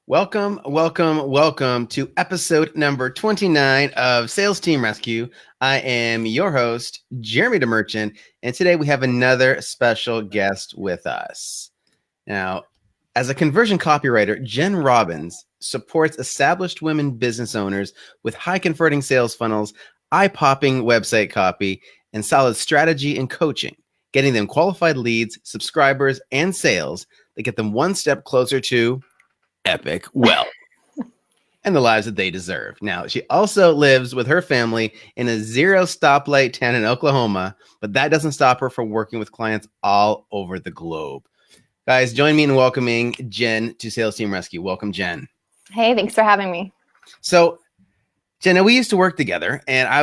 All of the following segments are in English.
Welcome to episode number 29 of Sales Team Rescue. I am your host, Jeremy DeMerchant, and today we have another special guest with us. Now, as a conversion copywriter, Jenn Robbins supports established women business owners with high converting sales funnels, eye-popping website copy, and solid strategy and coaching, getting them qualified leads, subscribers, and sales that get them one step closer to epic wealth and the lives that they deserve. Now, she also lives with her family in a zero stoplight town in Oklahoma, but that doesn't stop her from working with clients all over the globe. Guys, join me in welcoming Jenn to Sales Team Rescue. Welcome, Jenn. Hey, thanks for having me. So, Jenn, we used to work together, and I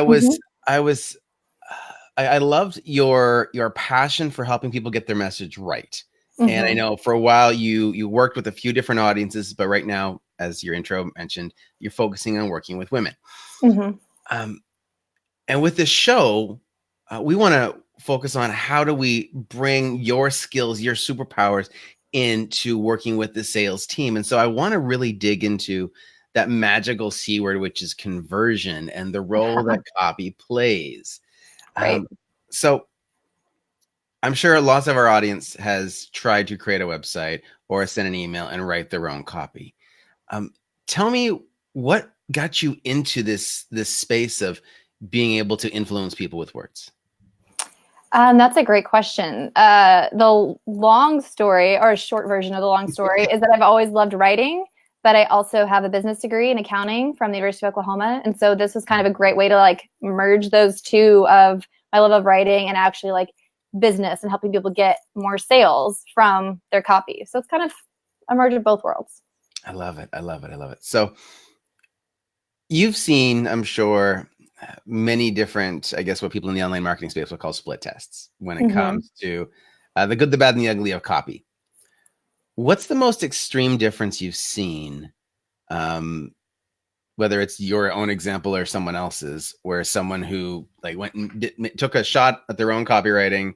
loved your passion for helping people get their message right. And I know for a while you worked with a few different audiences, but right now, as your intro mentioned, you're focusing on working with women. And with this show, we want to focus on how do we bring your skills, your superpowers into working with the sales team. And so I want to really dig into that magical C word, which is conversion, and the role that copy plays. Right. So I'm sure lots of our audience has tried to create a website or send an email and write their own copy. Tell me what got you into this space of being able to influence people with words? That's a great question. The long story, or a short version of the long story, is that I've always loved writing, but I also have a business degree in accounting from the University of Oklahoma. And so this was kind of a great way to merge those two of my love of writing and actually business and helping people get more sales from their copy. So it's kind of a merge of both worlds. I love it. So you've seen, I'm sure, many different, I guess what people in the online marketing space will call split tests when it comes to the good, the bad, and the ugly of copy. What's the most extreme difference you've seen, whether it's your own example or someone else's, where someone who went and took a shot at their own copywriting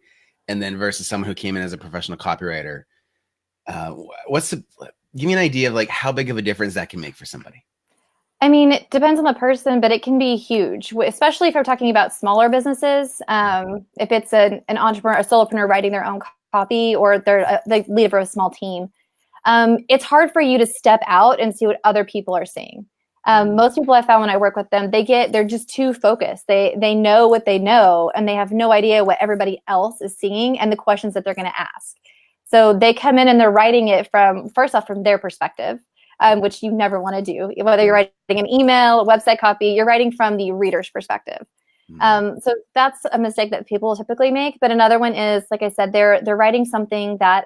and then versus someone who came in as a professional copywriter? Give me an idea of how big of a difference that can make for somebody. I mean, it depends on the person, but it can be huge, especially if we're talking about smaller businesses. If it's an entrepreneur, a solopreneur writing their own copy, or they're the leader of a small team, it's hard for you to step out and see what other people are seeing. Most people I found when I work with them, they're just too focused. They know what they know, and they have no idea what everybody else is seeing and the questions that they're going to ask. So they come in and they're writing it from their perspective, which you never want to do. Whether you're writing an email, a website copy, you're writing from the reader's perspective. So that's a mistake that people typically make. But another one is, like I said, they're writing something that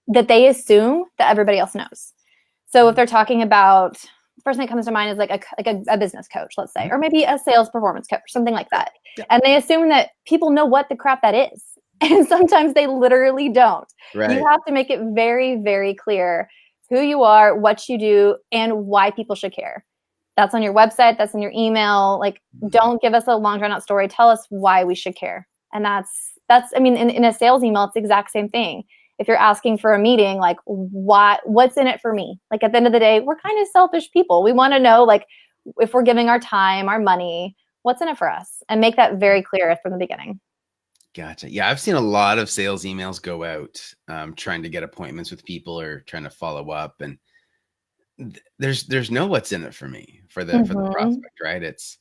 that they assume that everybody else knows. So if they're talking about, the first thing that comes to mind is a business coach, let's say, or maybe a sales performance coach, something like that. Yeah. And they assume that people know what the crap that is. And sometimes they literally don't. Right. You have to make it very, very clear who you are, what you do, and why people should care. That's on your website. That's in your email. Don't give us a long drawn out story. Tell us why we should care. And that's, I mean, in a sales email, it's the exact same thing. If you're asking for a meeting, what's in it for me? At the end of the day, we're kind of selfish people. We want to know, if we're giving our time, our money, what's in it for us? And make that very clear from the beginning. Gotcha. Yeah, I've seen a lot of sales emails go out trying to get appointments with people or trying to follow up, and there's no what's in it for me for the prospect, right? It's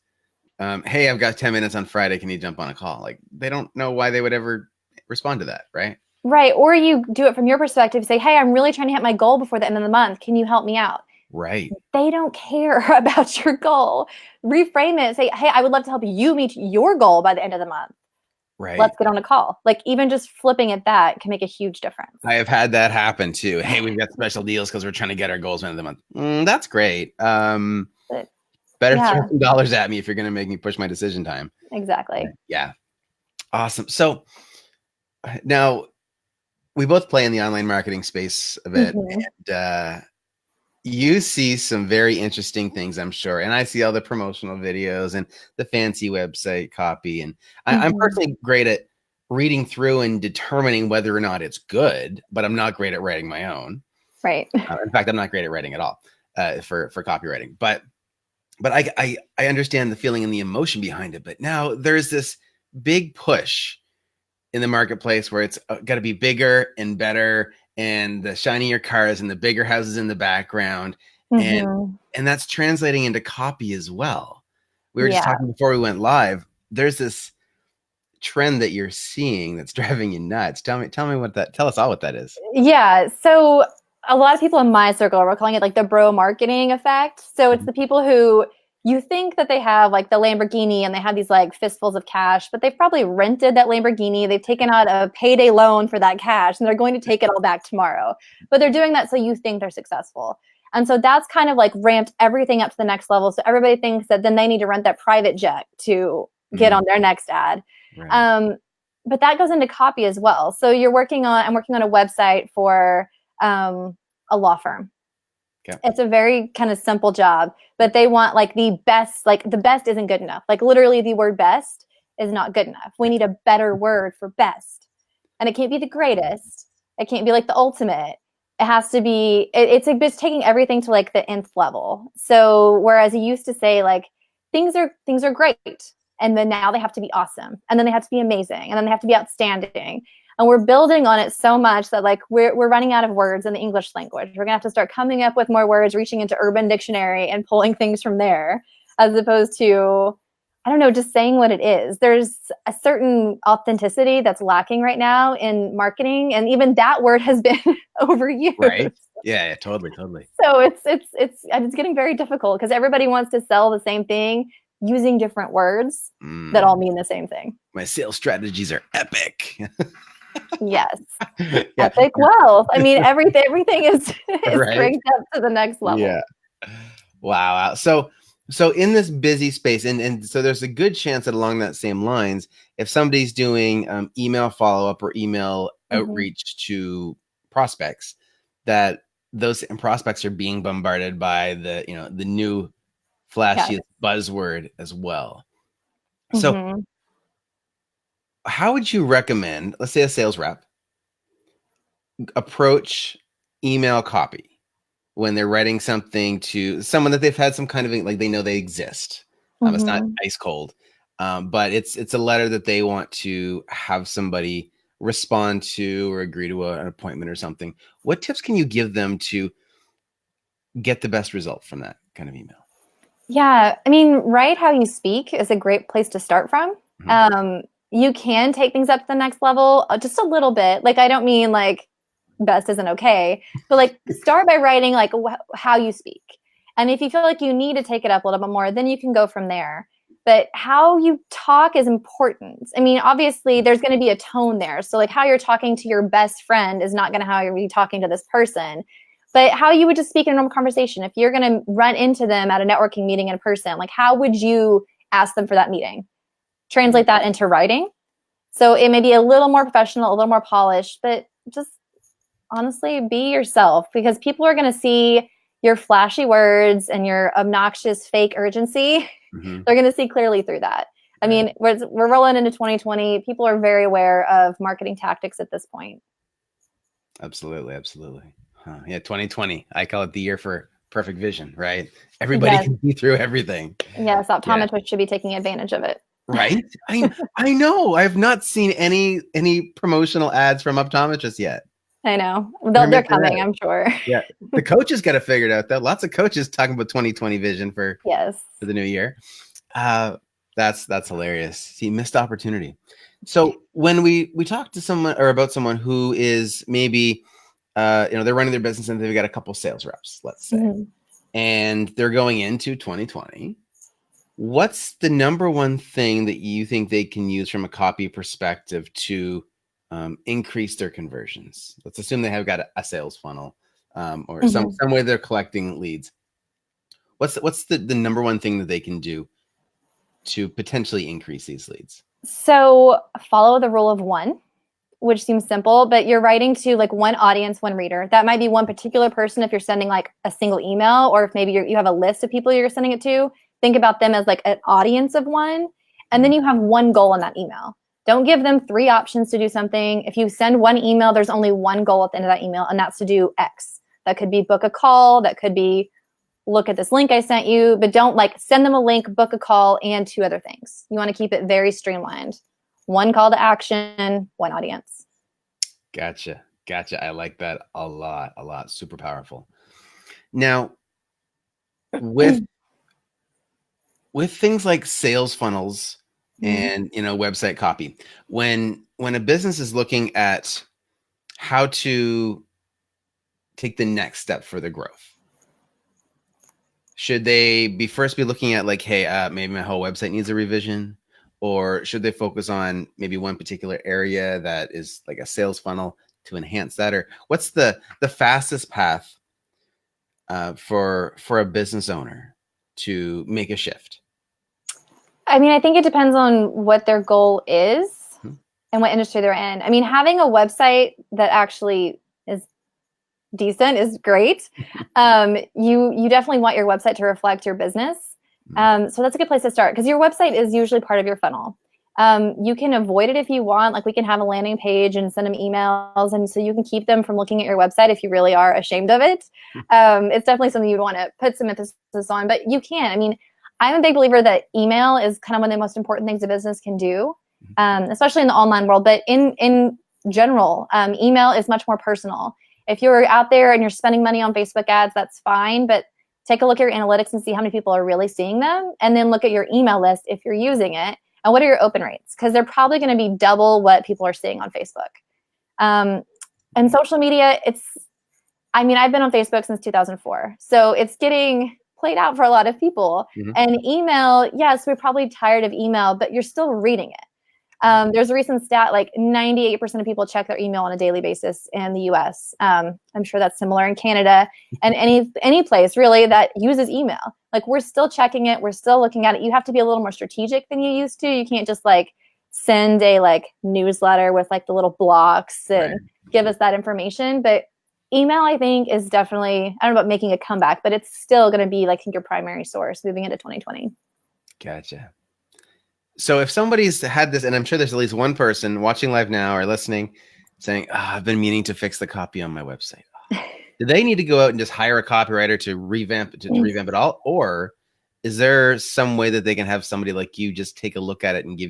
hey, I've got 10 minutes on Friday. Can you jump on a call? They don't know why they would ever respond to that, right? Right. Or you do it from your perspective, say, hey, I'm really trying to hit my goal before the end of the month. Can you help me out? Right. They don't care about your goal. Reframe it. Say, hey, I would love to help you meet your goal by the end of the month. Right. Let's get on a call. Even just flipping at that can make a huge difference. I have had that happen too. Hey, we've got special deals because we're trying to get our goals by the end of the month. That's great. Better throw some dollars at me if you're going to make me push my decision time. Exactly. Yeah. Awesome. So now we both play in the online marketing space a bit, and you see some very interesting things, I'm sure. And I see all the promotional videos and the fancy website copy. And I'm personally great at reading through and determining whether or not it's good, but I'm not great at writing my own. Right. In fact, I'm not great at writing at all for copywriting, but I understand the feeling and the emotion behind it. But now there's this big push in the marketplace where it's got to be bigger and better, and the shinier cars and the bigger houses in the background, and that's translating into copy as well. We were just talking before we went live. There's this trend that you're seeing that's driving you nuts. Tell us all what that is. Yeah. So a lot of people in my circle are calling it like the bro marketing effect. So it's the people who you think that they have like the Lamborghini and they have these like fistfuls of cash, but they've probably rented that Lamborghini. They've taken out a payday loan for that cash and they're going to take it all back tomorrow. But they're doing that so you think they're successful. And so that's kind of like ramped everything up to the next level. So everybody thinks that then they need to rent that private jet to get on their next ad. Right. But that goes into copy as well. So I'm working on a website for a law firm. Okay. It's a very kind of simple job, but they want like the best, like the best isn't good enough. Like literally the word best is not good enough. We need a better word for best. And it can't be the greatest. It can't be like the ultimate. It has to be, it's taking everything to like the nth level. So whereas you used to say like, things are great. And then now they have to be awesome. And then they have to be amazing. And then they have to be outstanding. And we're building on it so much that like we're running out of words in the English language. We're gonna have to start coming up with more words, reaching into Urban Dictionary and pulling things from there, as opposed to, I don't know, just saying what it is. There's a certain authenticity that's lacking right now in marketing. And even that word has been overused. Right. Yeah, totally. So it's getting very difficult because everybody wants to sell the same thing using different words that all mean the same thing. My sales strategies are epic. Yes. Epic wealth. I mean, everything is cranked up to the next level. Yeah. Wow. So in this busy space, and so there's a good chance that along that same lines, if somebody's doing email follow-up or email outreach to prospects, that those prospects are being bombarded by the new flashiest buzzword as well. So how would you recommend, let's say a sales rep, approach email copy when they're writing something to someone that they've had some kind of, like, they know they exist? It's not ice cold, but it's a letter that they want to have somebody respond to or agree to an appointment or something. What tips can you give them to get the best result from that kind of email? Yeah, I mean, write how you speak is a great place to start from. You can take things up to the next level just a little bit. Like, I don't mean like best isn't okay, but like start by writing like how you speak. And if you feel like you need to take it up a little bit more, then you can go from there. But how you talk is important. I mean, obviously there's going to be a tone there. So like how you're talking to your best friend is not going to how you're be talking to this person. But how you would just speak in a normal conversation. If you're going to run into them at a networking meeting in person, like how would you ask them for that meeting? Translate that into writing. So it may be a little more professional, a little more polished, but just honestly be yourself, because people are going to see your flashy words and your obnoxious fake urgency. They're going to see clearly through that. I mean, we're rolling into 2020. People are very aware of marketing tactics at this point. Absolutely. Yeah, 2020. I call it the year for perfect vision, right? Everybody can see through everything. Yes, optometrists should be taking advantage of it. Right? I know. I have not seen any promotional ads from optometrists yet. I know. They're coming, I'm sure. Yeah. The coaches got it figured out, though. Lots of coaches talking about 2020 vision for the new year. That's hilarious. See, missed opportunity. So when we talk to someone or about someone who is maybe they're running their business and they've got a couple sales reps, let's say, and they're going into 2020. What's the number one thing that you think they can use from a copy perspective to increase their conversions? Let's assume they have got a sales funnel or some way they're collecting leads. What's the number one thing that they can do to potentially increase these leads? So follow the rule of one, which seems simple, but you're writing to like one audience, one reader. That might be one particular person if you're sending like a single email, or if maybe you have a list of people you're sending it to. Think about them as like an audience of one, and then you have one goal in that email. Don't give them 3 options to do something. If you send one email, there's only one goal at the end of that email, and that's to do X. That could be book a call. That could be look at this link I sent you, but don't like send them a link, book a call, and 2 other things. You want to keep it very streamlined. 1 call to action, 1 audience. Gotcha. I like that a lot. Super powerful. Now, with things like sales funnels and, website copy, when a business is looking at how to take the next step for the growth, should they first be looking at like, hey, maybe my whole website needs a revision? Or should they focus on maybe one particular area that is like a sales funnel to enhance that? Or what's the fastest path for a business owner to make a shift? I mean, I think it depends on what their goal is and what industry they're in. I mean, having a website that actually is decent is great. You definitely want your website to reflect your business. So that's a good place to start, because your website is usually part of your funnel. You can avoid it if you want. Like, we can have a landing page and send them emails, and so you can keep them from looking at your website if you really are ashamed of it. It's definitely something you'd want to put some emphasis on, but you can. I mean, I'm a big believer that email is kind of one of the most important things a business can do, especially in the online world. But in general, email is much more personal. If you're out there and you're spending money on Facebook ads, that's fine, but take a look at your analytics and see how many people are really seeing them, and then look at your email list if you're using it, and what are your open rates, because they're probably going to be double what people are seeing on Facebook. And social media, I've been on Facebook since 2004, so it's getting played out for a lot of people. And email, yes, we're probably tired of email, but you're still reading it. There's a recent stat, like 98% of people check their email on a daily basis in the US. I'm sure that's similar in Canada and any place really that uses email. Like, we're still checking it. We're still looking at it. You have to be a little more strategic than you used to. You can't just like send a like newsletter with like the little blocks and give us that information. But email, I think, is definitely, I don't know about making a comeback, but it's still going to be like your primary source moving into 2020. Gotcha. So if somebody's had this, and I'm sure there's at least one person watching live now or listening saying, I've been meaning to fix the copy on my website. Do they need to go out and just hire a copywriter to revamp it all? Or is there some way that they can have somebody like you just take a look at it and give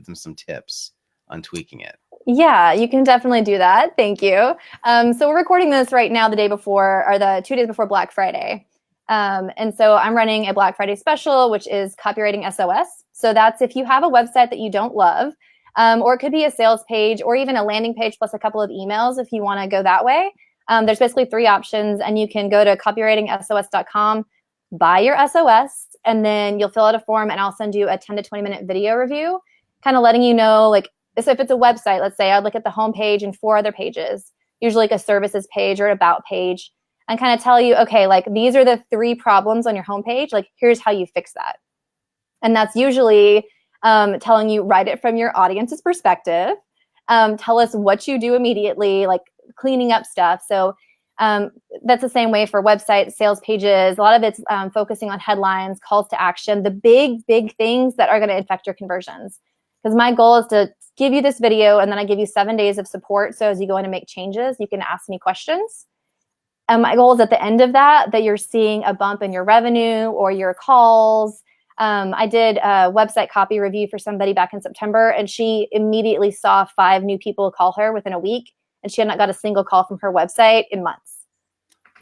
them some tips on tweaking it? Yeah, you can definitely do that. Thank you. So we're recording this right now the 2 days before Black Friday. And so I'm running a Black Friday special, which is Copywriting SOS. So that's if you have a website that you don't love, or it could be a sales page or even a landing page plus a couple of emails if you want to go that way. There's basically 3 options, and you can go to copywritingsos.com, buy your SOS, and then you'll fill out a form, and I'll send you a 10 to 20 minute video review, kind of letting you know, like, so if it's a website, let's say I'd look at the home page and 4 other pages, usually like a services page or an about page, and kind of tell you, okay, like these are the 3 problems on your homepage. Like, here's how you fix that. And that's usually telling you, write it from your audience's perspective. Tell us what you do immediately, like cleaning up stuff. So that's the same way for websites, sales pages. A lot of it's focusing on headlines, calls to action, the big things that are going to affect your conversions. Because my goal is to give you this video, and then I give you 7 days of support. So as you go in and make changes, you can ask me questions. And my goal is at the end of that you're seeing a bump in your revenue or your calls. I did a website copy review for somebody back in September, and she immediately saw 5 new people call her within a week, and she had not got a single call from her website in months.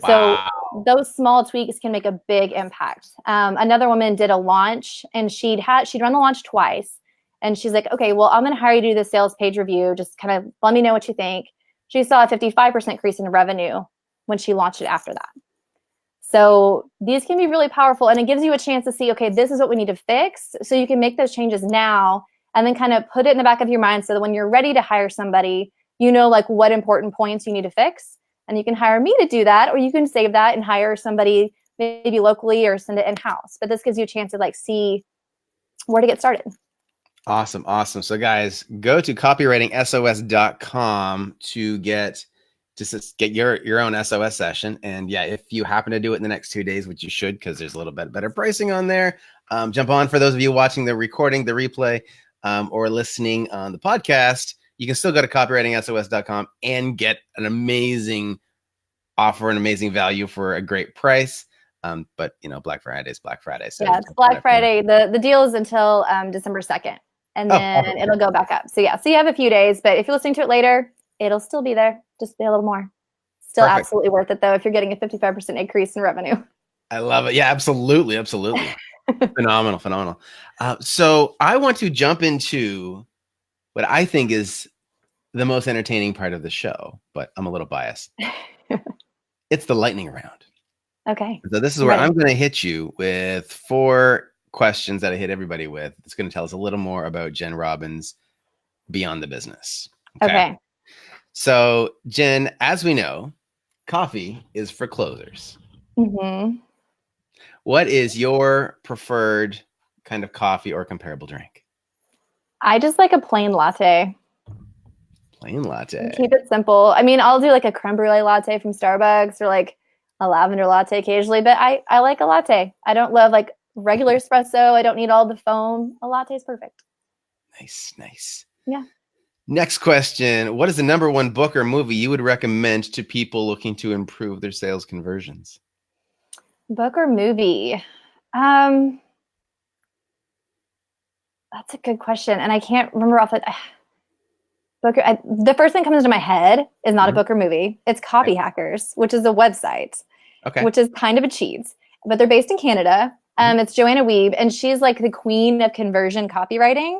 Wow. So those small tweaks can make a big impact. Another woman did a launch, and she'd run the launch twice, and she's like, okay, well, I'm going to hire you to do the sales page review. Just kind of let me know what you think. She saw a 55% increase in revenue when she launched it after that. So these can be really powerful, and it gives you a chance to see, okay, this is what we need to fix. So you can make those changes now and then kind of put it in the back of your mind so that when you're ready to hire somebody, you know, like what important points you need to fix. And you can hire me to do that, or you can save that and hire somebody maybe locally or send it in-house. But this gives you a chance to like see where to get started. Awesome. So guys, go to copywritingsos.com to get your own SOS session. And yeah, if you happen to do it in the next 2 days, which you should, because there's a little bit better pricing on there, jump on. For those of you watching the recording, the replay, or listening on the podcast, you can still go to copywritingsos.com and get an amazing offer an amazing value for a great price. But Black Friday is Black Friday. So Yeah, it's Black Friday. The deal is until December 2nd, and then it'll go back up. So yeah, so you have a few days, but if you're listening to it later, it'll still be there. Just be a little more. Still absolutely worth it though if you're getting a 55% increase in revenue. I love it. Yeah, absolutely. Phenomenal. So I want to jump into what I think is the most entertaining part of the show, but I'm a little biased. It's the lightning round. Okay. So this is where I'm going to hit you with 4 questions that I hit everybody with. It's going to tell us a little more about Jenn Robbins beyond the business. Okay. So Jenn, as we know, coffee is for closers. Mm-hmm. What is your preferred kind of coffee or comparable drink? I just like a plain latte. Plain latte. Keep it simple. I mean, I'll do like a creme brulee latte from Starbucks or like a lavender latte occasionally, but I like a latte. I don't love like regular espresso. I don't need all the foam. A latte is perfect. Nice. Yeah. Next question. What is the number 1 book or movie you would recommend to people looking to improve their sales conversions? Book or movie? That's a good question. And I can't remember off the the first thing that comes into my head is not a book or movie. It's Copy Hackers, which is a website, which is kind of a cheat, but they're based in Canada. It's Joanna Weeb, and she's like the queen of conversion copywriting.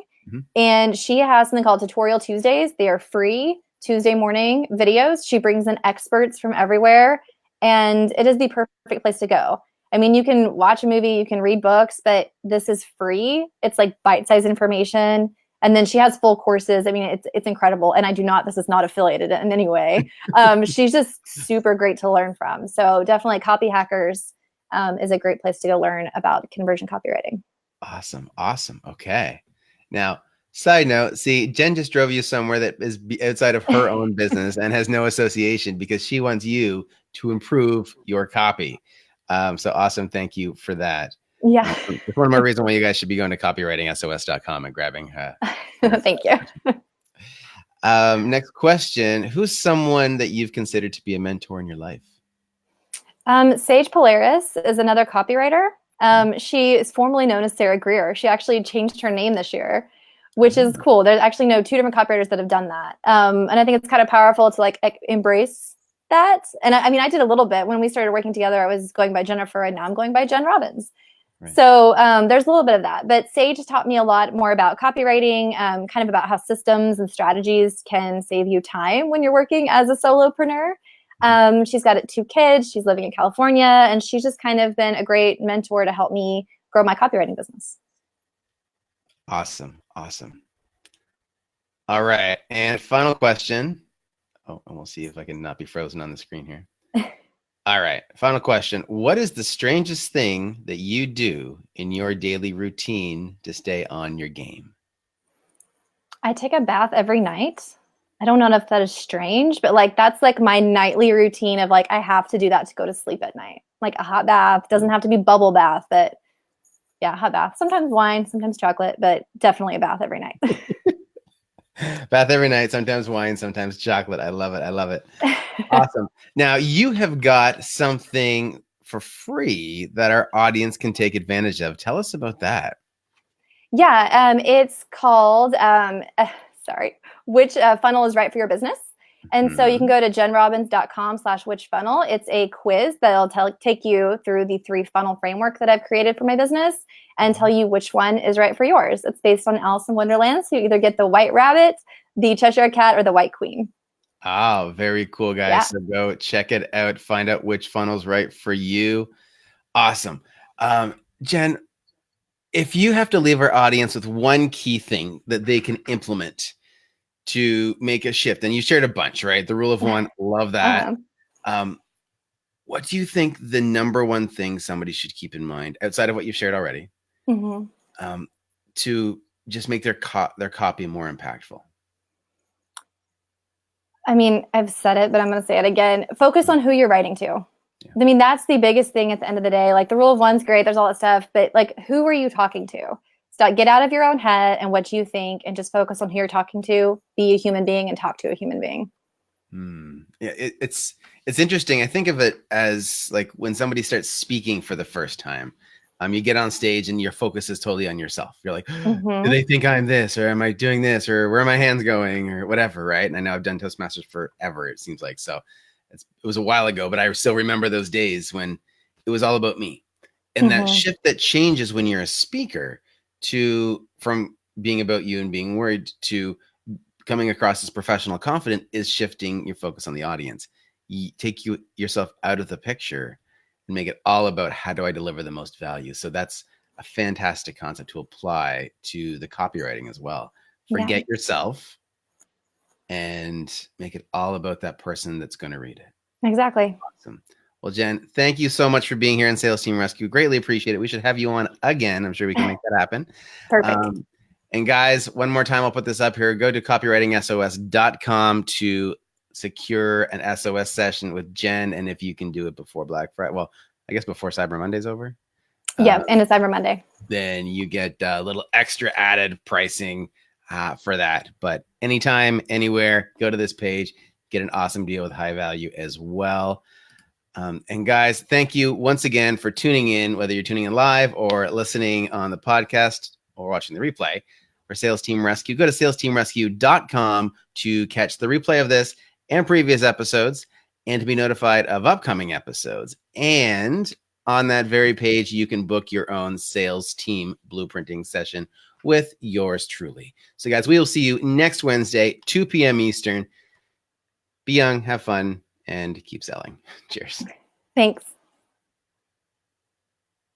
And she has something called Tutorial Tuesdays. They are free Tuesday morning videos. She brings in experts from everywhere, and it is the perfect place to go. I mean, you can watch a movie, you can read books, but this is free. It's like bite-sized information. And then she has full courses. I mean, it's incredible. And this is not affiliated in any way. She's just super great to learn from. So definitely Copy Hackers is a great place to go learn about conversion copywriting. Awesome. Okay. Now, side note, see, Jenn just drove you somewhere that is outside of her own business and has no association because she wants you to improve your copy. So awesome. Thank you for that. Yeah. It's one more reason why you guys should be going to copywritingsos.com and grabbing her. Thank you. Next question. Who's someone that you've considered to be a mentor in your life? Sage Polaris is another copywriter. She is formerly known as Sarah Greer. She actually changed her name this year, which is cool. There's actually 2 different copywriters that have done that. And I think it's kind of powerful to like embrace that. And I mean, I did a little bit when we started working together. I was going by Jennifer, and now I'm going by Jenn Robbins. Right. So there's a little bit of that, but Sage has taught me a lot more about copywriting, kind of about how systems and strategies can save you time when you're working as a solopreneur. She's got 2 kids. She's living in California, and she's just kind of been a great mentor to help me grow my copywriting business. Awesome. All right. And final question. Oh, and we'll see if I can not be frozen on the screen here. All right. Final question. What is the strangest thing that you do in your daily routine to stay on your game? I take a bath every night. I don't know if that is strange, but like that's like my nightly routine of like I have to do that to go to sleep at night. Like a hot bath. Doesn't have to be bubble bath, but yeah, hot bath. Sometimes wine, sometimes chocolate, but definitely a bath every night. Bath every night, sometimes wine, sometimes chocolate. I love it. Awesome. Now you have got something for free that our audience can take advantage of. Tell us about that. Yeah, it's called, which funnel is right for your business. And so you can go to jennrobbins.com/which funnel. It's a quiz that'll take you through the 3 funnel framework that I've created for my business and tell you which one is right for yours. It's based on Alice in Wonderland. So you either get the white rabbit, the Cheshire cat, or the white queen. Oh, very cool, guys. Yeah. So go check it out. Find out which funnel's right for you. Awesome. Jenn, if you have to leave our audience with one key thing that they can implement to make a shift, and you shared a bunch, right? The rule of 1, love that. What do you think the number 1 thing somebody should keep in mind outside of what you've shared already to just make their copy more impactful? I mean, I've said it, but I'm going to say it again. Focus on who you're writing to. Yeah. I mean, that's the biggest thing at the end of the day. Like the rule of 1's great. There's all that stuff, but like, who are you talking to? Get out of your own head and what you think, and just focus on who you're talking to. Be a human being and talk to a human being. Yeah, it's interesting. I think of it as like when somebody starts speaking for the first time. You get on stage and your focus is totally on yourself. You're like, do they think I'm this, or am I doing this, or where are my hands going, or whatever, right? And I know I've done Toastmasters forever, it seems like. So it was a while ago, but I still remember those days when it was all about me. And that shift that changes when you're a speaker from being about you and being worried to coming across as professional confident is shifting your focus on the audience. You take yourself out of the picture and make it all about how do I deliver the most value. So that's a fantastic concept to apply to the copywriting as well. Forget yourself and make it all about that person that's going to read it. Exactly. Awesome. Well, Jen, thank you so much for being here in Sales Team Rescue. Greatly appreciate it. We should have you on again. I'm sure we can make that happen. Perfect. And guys, one more time, I'll put this up here. Go to copywritingsos.com to secure an SOS session with Jen. And if you can do it before Black Friday, well, I guess before Cyber Monday's over. Yeah, and it's Cyber Monday. Then you get a little extra added pricing for that. But anytime, anywhere, go to this page, get an awesome deal with high value as well. And guys, thank you once again for tuning in, whether you're tuning in live or listening on the podcast or watching the replay for Sales Team Rescue. Go to salesteamrescue.com to catch the replay of this and previous episodes and to be notified of upcoming episodes. And on that very page, you can book your own sales team blueprinting session with yours truly. So guys, we will see you next Wednesday, 2 p.m. Eastern. Be young, have fun, and keep selling. Cheers. Thanks.